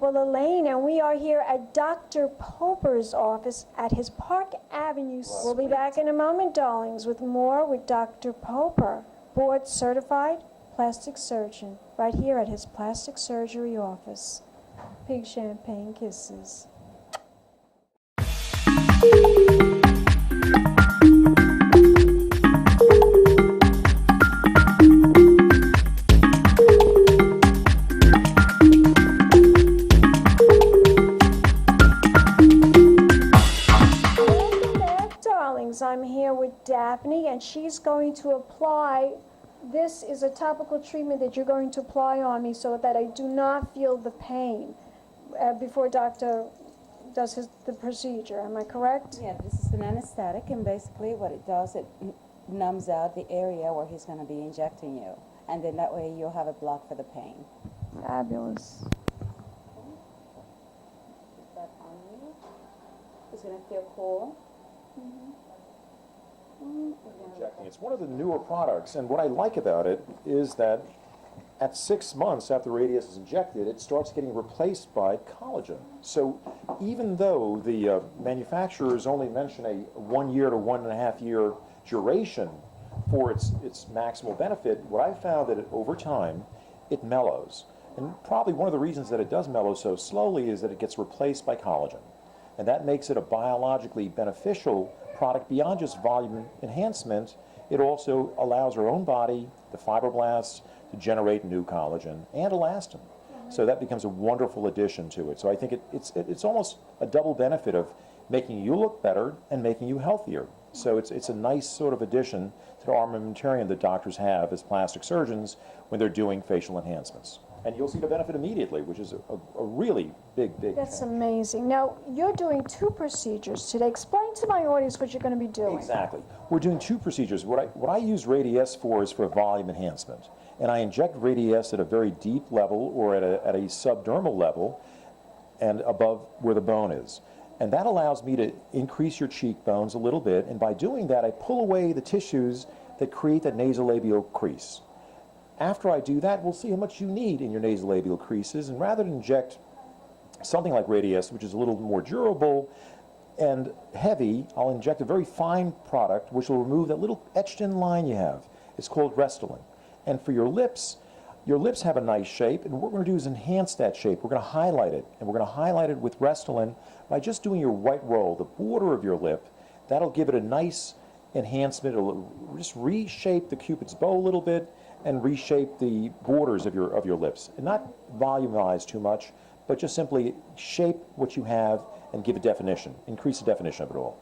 Wellerlane, and we are here at Dr. Pober's office at his Park Avenue. We'll be back in a moment, darlings, with more with Dr. Pober, board certified plastic surgeon, right here at his plastic surgery office. Big champagne kisses. I'm here with Daphne, and she's going to apply. This is a topical treatment that you're going to apply on me so that I do not feel the pain before doctor does the procedure. Am I correct? Yeah, this is an anesthetic, and basically what it does, it numbs out the area where he's going to be injecting you, and then that way you'll have a block for the pain. Fabulous. Put that on you. It's going to feel cool. Injecting. It's one of the newer products, and what I like about it is that at 6 months after radius is injected, it starts getting replaced by collagen. So even though the manufacturers only mention a 1 year to 1.5 year duration for its maximal benefit, what I found that over time it mellows. And probably one of the reasons that it does mellow so slowly is that it gets replaced by collagen. And that makes it a biologically beneficial product beyond just volume enhancement. It also allows our own body, the fibroblasts, to generate new collagen and elastin. So that becomes a wonderful addition to it. So I think it's almost a double benefit of making you look better and making you healthier. So it's a nice sort of addition to the armamentarium that doctors have as plastic surgeons when they're doing facial enhancements. And you'll see the benefit immediately, which is a really big That's change. amazing. Now, you're doing 2 procedures today. Explain to my audience what you're going to be doing. Exactly. We're doing 2 procedures. What I use Radiesse for is for volume enhancement. And I inject Radiesse at a very deep level or at a subdermal level and above where the bone is. And that allows me to increase your cheekbones a little bit. And by doing that, I pull away the tissues that create that nasolabial crease. After I do that, we'll see how much you need in your nasolabial creases, and rather than inject something like Radiesse, which is a little more durable and heavy, I'll inject a very fine product which will remove that little etched-in line you have. It's called Restylane. And for your lips have a nice shape, and what we're going to do is enhance that shape. We're going to highlight it, and we're going to highlight it with Restylane by just doing your white roll, the border of your lip. That'll give it a nice enhancement. It'll just reshape the Cupid's bow a little bit and reshape the borders of your lips. And not volumize too much, but just simply shape what you have and give a definition, increase the definition of it all.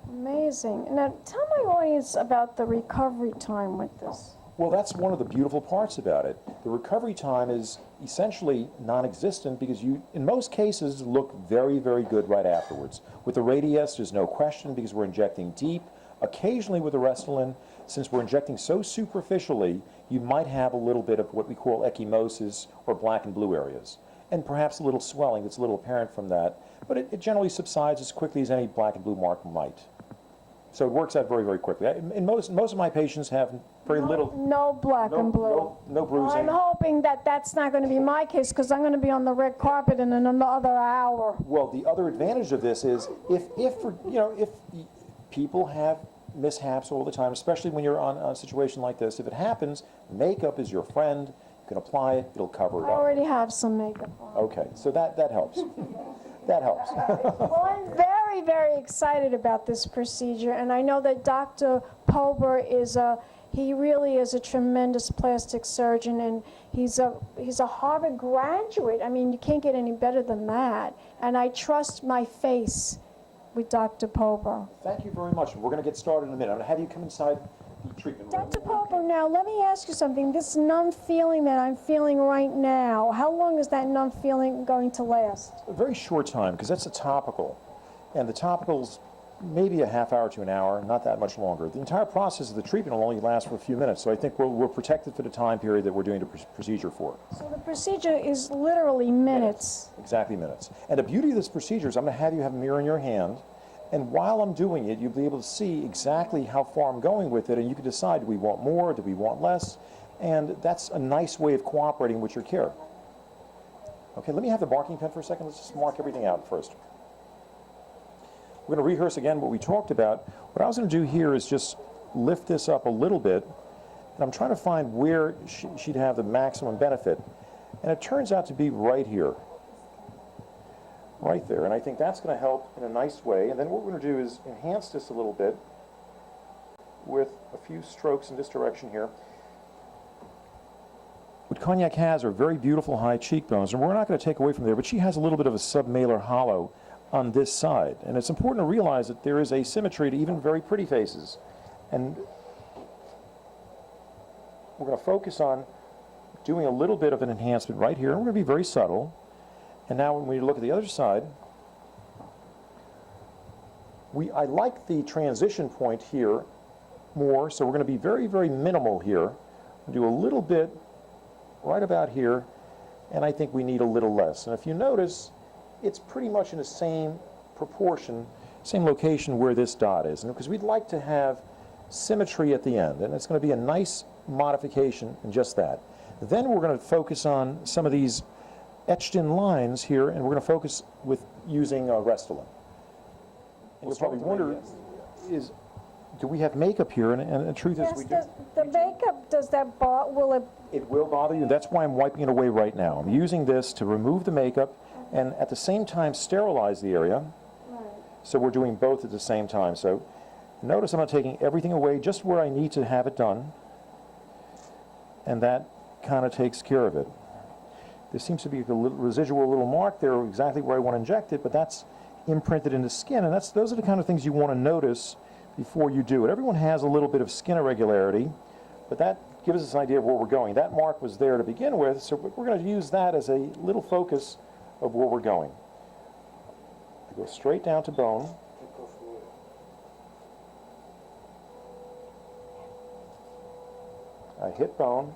Amazing. Now, tell my audience about the recovery time with this. Well, that's one of the beautiful parts about it. The recovery time is essentially non-existent because you, in most cases, look very, very good right afterwards. With the Radiesse, there's no question because we're injecting deep. Occasionally with the Restylane, since we're injecting so superficially, you might have a little bit of what we call ecchymosis or black and blue areas, and perhaps a little swelling that's a little apparent from that, but it generally subsides as quickly as any black and blue mark might. So it works out very, very quickly. And most of my patients have very little... No black and blue. No bruising. I'm hoping that that's not going to be my case because I'm going to be on the red carpet in another hour. Well, the other advantage of this is if people have mishaps all the time, especially when you're on a situation like this. If it happens, makeup is your friend. You can apply it, it'll cover it I up. already have some makeup on. Okay, so that helps. That helps. Well, I'm very, very excited about this procedure, and I know that Dr. Pober he really is a tremendous plastic surgeon, and he's a Harvard graduate. I mean, you can't get any better than that. And I trust my face with Dr. Pober. Thank you very much. We're going to get started in a minute. I'm going to have you come inside the treatment room. Dr. Pober, now let me ask you something. This numb feeling that I'm feeling right now, how long is that numb feeling going to last? A very short time, because that's a topical. And the topical's maybe a half hour to an hour, not that much longer. The entire process of the treatment will only last for a few minutes, so I think we're protected for the time period that we're doing the procedure for. So the procedure is literally minutes. Exactly minutes. And the beauty of this procedure is I'm going to have you have a mirror in your hand, and while I'm doing it, you'll be able to see exactly how far I'm going with it, and you can decide, do we want more, do we want less, and that's a nice way of cooperating with your care. Okay, let me have the marking pen for a second. Let's just mark everything out first. We're going to rehearse again what we talked about. What I was going to do here is just lift this up a little bit, and I'm trying to find where she'd have the maximum benefit. And it turns out to be right here, right there. And I think that's going to help in a nice way. And then what we're going to do is enhance this a little bit with a few strokes in this direction here. What Cognac has are very beautiful high cheekbones, and we're not going to take away from there, but she has a little bit of a submalar hollow on this side. And it's important to realize that there is asymmetry to even very pretty faces. And we're going to focus on doing a little bit of an enhancement right here, and we're going to be very subtle. And now when we look at the other side, I like the transition point here more, so we're going to be very, very minimal here. We'll do a little bit right about here, and I think we need a little less. And if you notice, it's pretty much in the same proportion, same location where this dot is, and because we'd like to have symmetry at the end, and it's going to be a nice modification in just that. Then we're going to focus on some of these etched in lines here, and we're going to focus with using Restylane. And you'll probably wonder, do we have makeup here? And the truth is we do. The makeup, will it? It will bother you. That's why I'm wiping it away right now. I'm using this to remove the makeup and at the same time sterilize the area. Right. So we're doing both at the same time. So notice I'm not taking everything away, just where I need to have it done. And that kind of takes care of it. There seems to be a residual little mark there exactly where I want to inject it, but that's imprinted in the skin, and those are the kind of things you want to notice before you do it. Everyone has a little bit of skin irregularity, but that gives us an idea of where we're going. That mark was there to begin with, so we're going to use that as a little focus of where we're going. I go straight down to bone. I hit bone,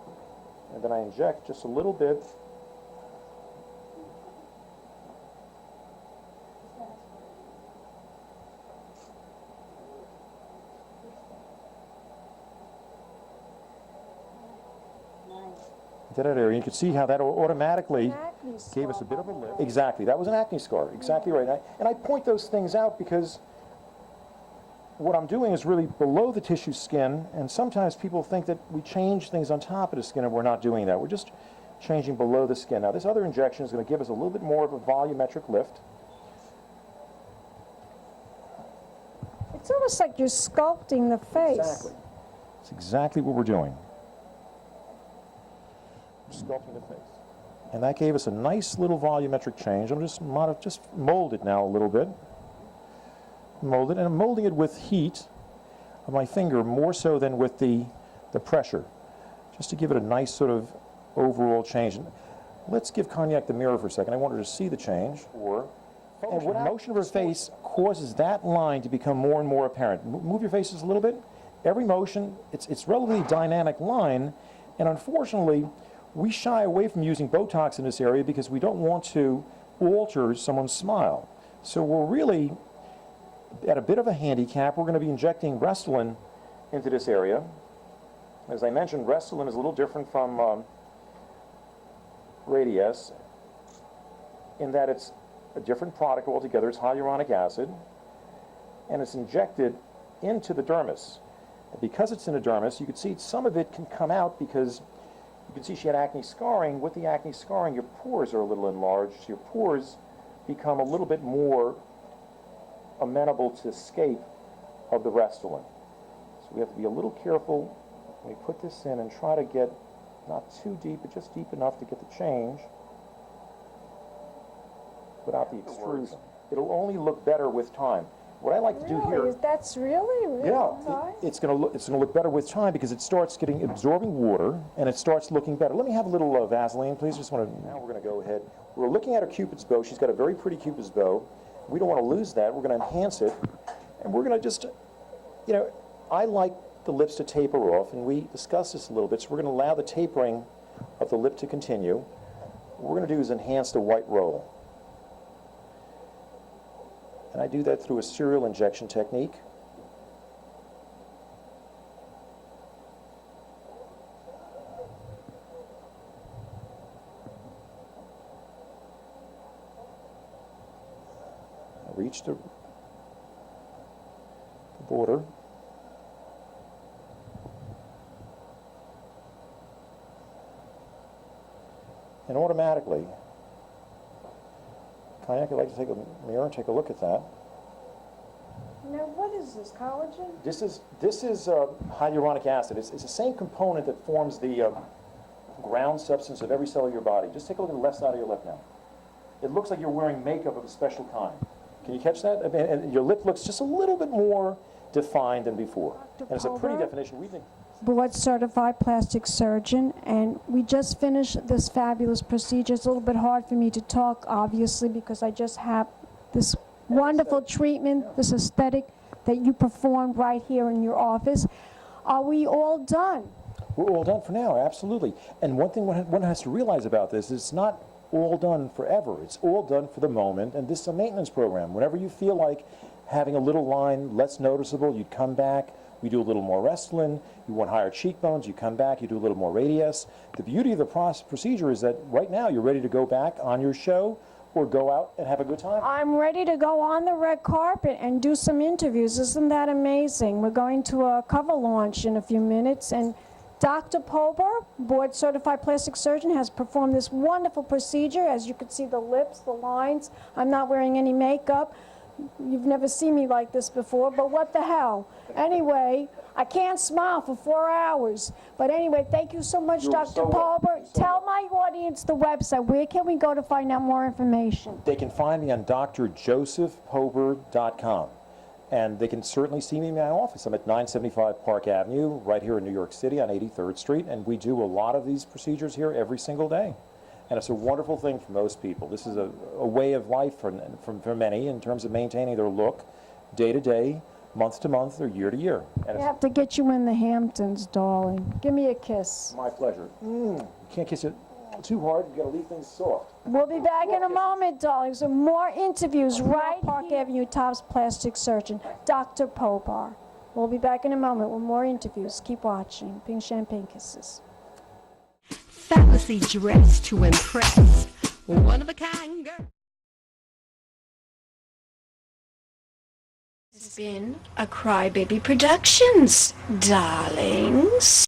and then I inject just a little bit. That area. You can see how that automatically gave us a bit of a lift. Exactly. That was an acne scar. Exactly right. And I point those things out because what I'm doing is really below the tissue skin, and sometimes people think that we change things on top of the skin, and we're not doing that. We're just changing below the skin. Now, this other injection is going to give us a little bit more of a volumetric lift. It's almost like you're sculpting the face. Exactly. It's exactly what we're doing. Sculpting the face. And that gave us a nice little volumetric change. I'm just mold it now a little bit. Mold it, and I'm molding it with heat of my finger more so than with the pressure, just to give it a nice sort of overall change. And let's give Cognac the mirror for a second. I want her to see the change. And what motion of her face causes that line to become more and more apparent. Move your face just a little bit. Every motion, it's a relatively dynamic line, and unfortunately, we shy away from using Botox in this area because we don't want to alter someone's smile. So we're really at a bit of a handicap. We're going to be injecting Restylane into this area. As I mentioned, Restylane is a little different from Radiesse in that it's a different product altogether. It's hyaluronic acid, and it's injected into the dermis. And because it's in the dermis, you can see some of it can come out because you can see she had acne scarring. With the acne scarring, your pores are a little enlarged. Your pores become a little bit more amenable to escape of the Restylane. So we have to be a little careful when we put this in and try to get not too deep, but just deep enough to get the change without the extrusion. It'll only look better with time. What I like to do here, that's really yeah, it's going to look better with time because it starts absorbing water and it starts looking better. Let me have a little Vaseline, please. Now we're going to go ahead. We're looking at her Cupid's bow. She's got a very pretty Cupid's bow. We don't want to lose that. We're going to enhance it, and we're going to just, I like the lips to taper off, and we discussed this a little bit. So we're going to allow the tapering of the lip to continue. What we're going to do is enhance the white roll. And I do that through a serial injection technique. reach the border. And automatically, Cognac, I'd like to take a mirror and take a look at that. Now, what is this, collagen? This is hyaluronic acid. It's the same component that forms the ground substance of every cell of your body. Just take a look at the left side of your lip now. It looks like you're wearing makeup of a special kind. Can you catch that? I mean, and your lip looks just a little bit more defined than before. And it's a pretty definition. We think. Board-certified plastic surgeon, and we just finished this fabulous procedure. It's a little bit hard for me to talk, obviously, because I just have this wonderful treatment, this aesthetic that you performed right here in your office. Are we all done? We're all done for now, absolutely. And one thing one has to realize about this is it's not all done forever. It's all done for the moment, and this is a maintenance program. Whenever you feel like having a little line less noticeable, you'd come back. We do a little more Restylane. You want higher cheekbones, you come back, you do a little more Radiesse. The beauty of the procedure is that right now you're ready to go back on your show or go out and have a good time. I'm ready to go on the red carpet and do some interviews. Isn't that amazing? We're going to a cover launch in a few minutes, and Dr. Pober, board-certified plastic surgeon, has performed this wonderful procedure. As you can see, the lips, the lines. I'm not wearing any makeup. You've never seen me like this before, but what the hell? Anyway, I can't smile for 4 hours. But anyway, thank you so much, Dr. Pober. Tell my audience the website. Where can we go to find out more information? They can find me on drjosephpober.com. And they can certainly see me in my office. I'm at 975 Park Avenue, right here in New York City on 83rd Street. And we do a lot of these procedures here every single day. And it's a wonderful thing for most people. This is a way of life for many in terms of maintaining their look day to day, month to month, or year to year. And I have to get you in the Hamptons, darling. Give me a kiss. my pleasure. You can't kiss it too hard. You've got to leave things soft. We'll be back in a moment, darling. So more interviews right Park Avenue, Top's plastic surgeon, Dr. Pober. We'll be back in a moment with more interviews. Keep watching. Pink Champagne Kisses. Fabulously dressed to impress. One of a kind girl. This has been a Crybaby Productions, darlings.